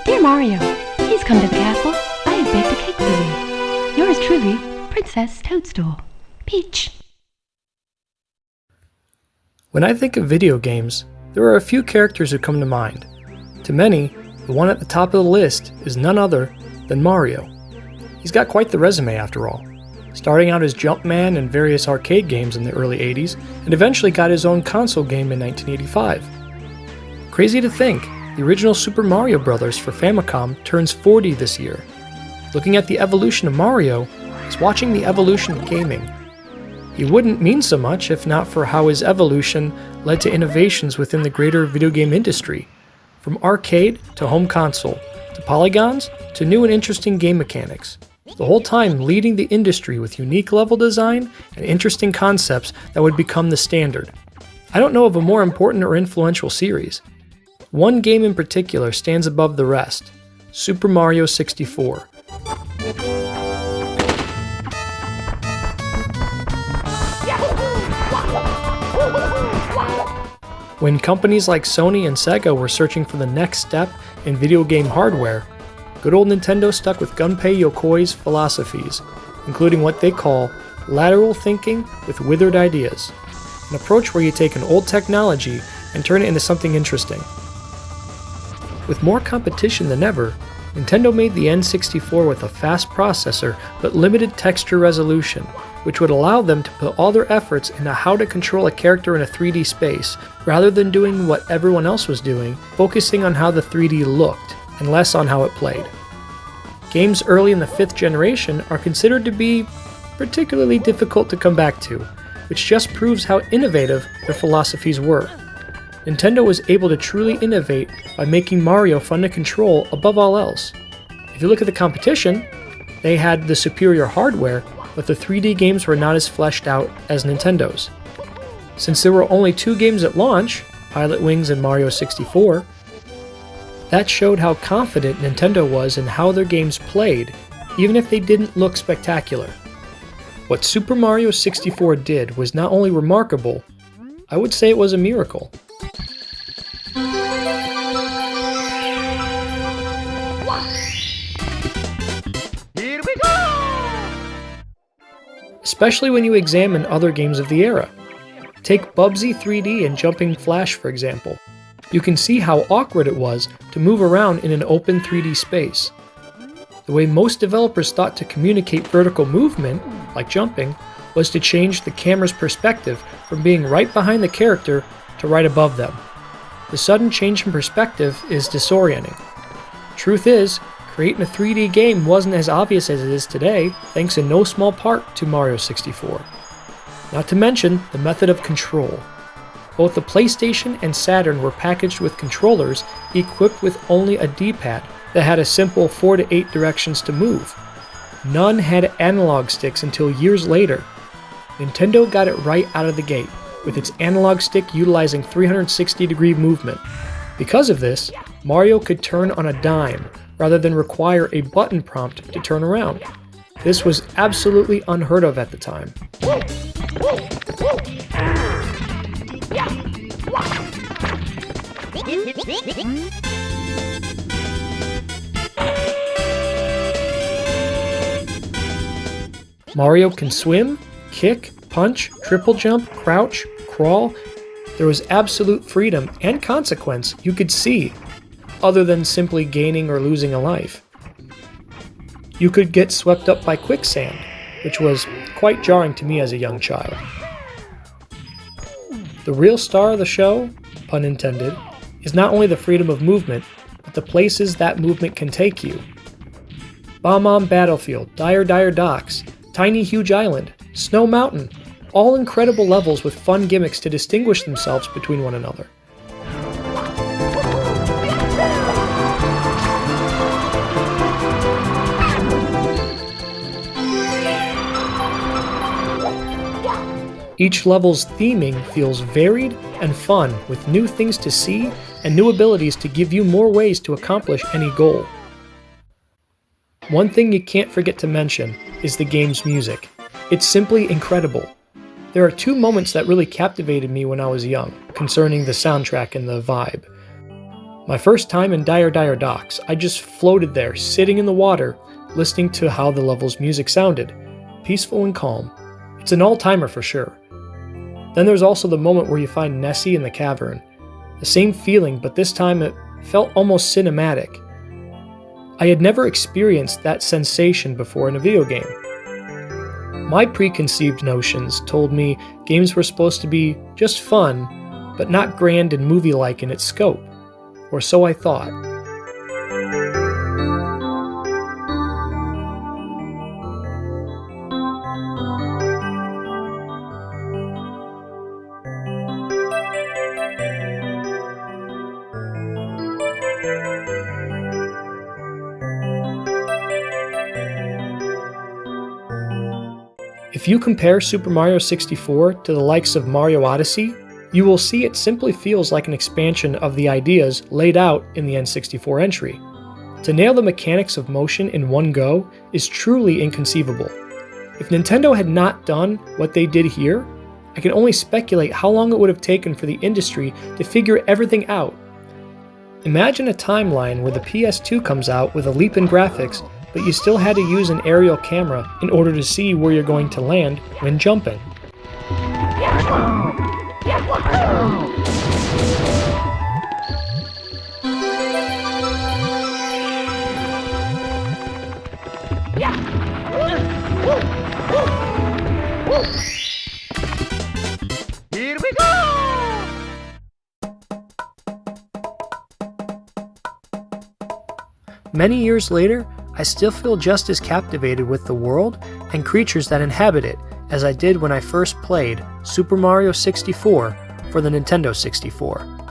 Dear Mario, please come to the castle. I have baked a cake for you. Yours truly, Princess Toadstool. Peach. When I think of video games, there are a few characters who come to mind. To many, the one at the top of the list is none other than Mario. He's got quite the resume after all, starting out as Jumpman in various arcade games in the early 80s, and eventually got his own console game in 1985. Crazy to think, the original Super Mario Bros. For Famicom turns 40 this year. Looking at the evolution of Mario is watching the evolution of gaming. He wouldn't mean so much if not for how his evolution led to innovations within the greater video game industry, from arcade to home console, to polygons to new and interesting game mechanics, the whole time leading the industry with unique level design and interesting concepts that would become the standard. I don't know of a more important or influential series. One game in particular stands above the rest, Super Mario 64. When companies like Sony and Sega were searching for the next step in video game hardware, good old Nintendo stuck with Gunpei Yokoi's philosophies, including what they call lateral thinking with withered ideas, an approach where you take an old technology and turn it into something interesting. With more competition than ever, Nintendo made the N64 with a fast processor but limited texture resolution, which would allow them to put all their efforts into how to control a character in a 3D space, rather than doing what everyone else was doing, focusing on how the 3D looked, and less on how it played. Games early in the 5th generation are considered to be particularly difficult to come back to, which just proves how innovative their philosophies were. Nintendo was able to truly innovate by making Mario fun to control above all else. If you look at the competition, they had the superior hardware, but the 3D games were not as fleshed out as Nintendo's. Since there were only 2 games at launch, Pilot Wings and Mario 64, that showed how confident Nintendo was in how their games played, even if they didn't look spectacular. What Super Mario 64 did was not only remarkable, I would say it was a miracle. Here we go! Especially when you examine other games of the era. Take Bubsy 3D and Jumping Flash for example. You can see how awkward it was to move around in an open 3D space. The way most developers thought to communicate vertical movement, like jumping, was to change the camera's perspective from being right behind the character to right above them. The sudden change in perspective is disorienting. Truth is, creating a 3D game wasn't as obvious as it is today, thanks in no small part to Mario 64. Not to mention the method of control. Both the PlayStation and Saturn were packaged with controllers equipped with only a D-pad that had a simple 4 to 8 directions to move. None had analog sticks until years later. Nintendo got it right out of the gate, with its analog stick utilizing 360-degree movement. Because of this, Mario could turn on a dime, rather than require a button prompt to turn around. This was absolutely unheard of at the time. Mario can swim, kick, punch, triple jump, crouch, crawl. There was absolute freedom and consequence you could see, other than simply gaining or losing a life. You could get swept up by quicksand, which was quite jarring to me as a young child. The real star of the show, pun intended, is not only the freedom of movement, but the places that movement can take you. Bomb Battlefield, Dire Docks, Tiny Huge Island, Snow Mountain, all incredible levels with fun gimmicks to distinguish themselves between one another. Each level's theming feels varied and fun, with new things to see and new abilities to give you more ways to accomplish any goal. One thing you can't forget to mention is the game's music. It's simply incredible. There are two moments that really captivated me when I was young, concerning the soundtrack and the vibe. My first time in Dire Dire Docks, I just floated there, sitting in the water, listening to how the level's music sounded. Peaceful and calm. It's an all-timer for sure. Then there's also the moment where you find Nessie in the cavern. The same feeling, but this time it felt almost cinematic. I had never experienced that sensation before in a video game. My preconceived notions told me games were supposed to be just fun, but not grand and movie-like in its scope. Or so I thought. If you compare Super Mario 64 to the likes of Mario Odyssey, you will see it simply feels like an expansion of the ideas laid out in the N64 entry. To nail the mechanics of motion in one go is truly inconceivable. If Nintendo had not done what they did here, I can only speculate how long it would have taken for the industry to figure everything out. Imagine a timeline where the PS2 comes out with a leap in graphics, but you still had to use an aerial camera in order to see where you're going to land when jumping. Here we go! Many years later, I still feel just as captivated with the world and creatures that inhabit it as I did when I first played Super Mario 64 for the Nintendo 64.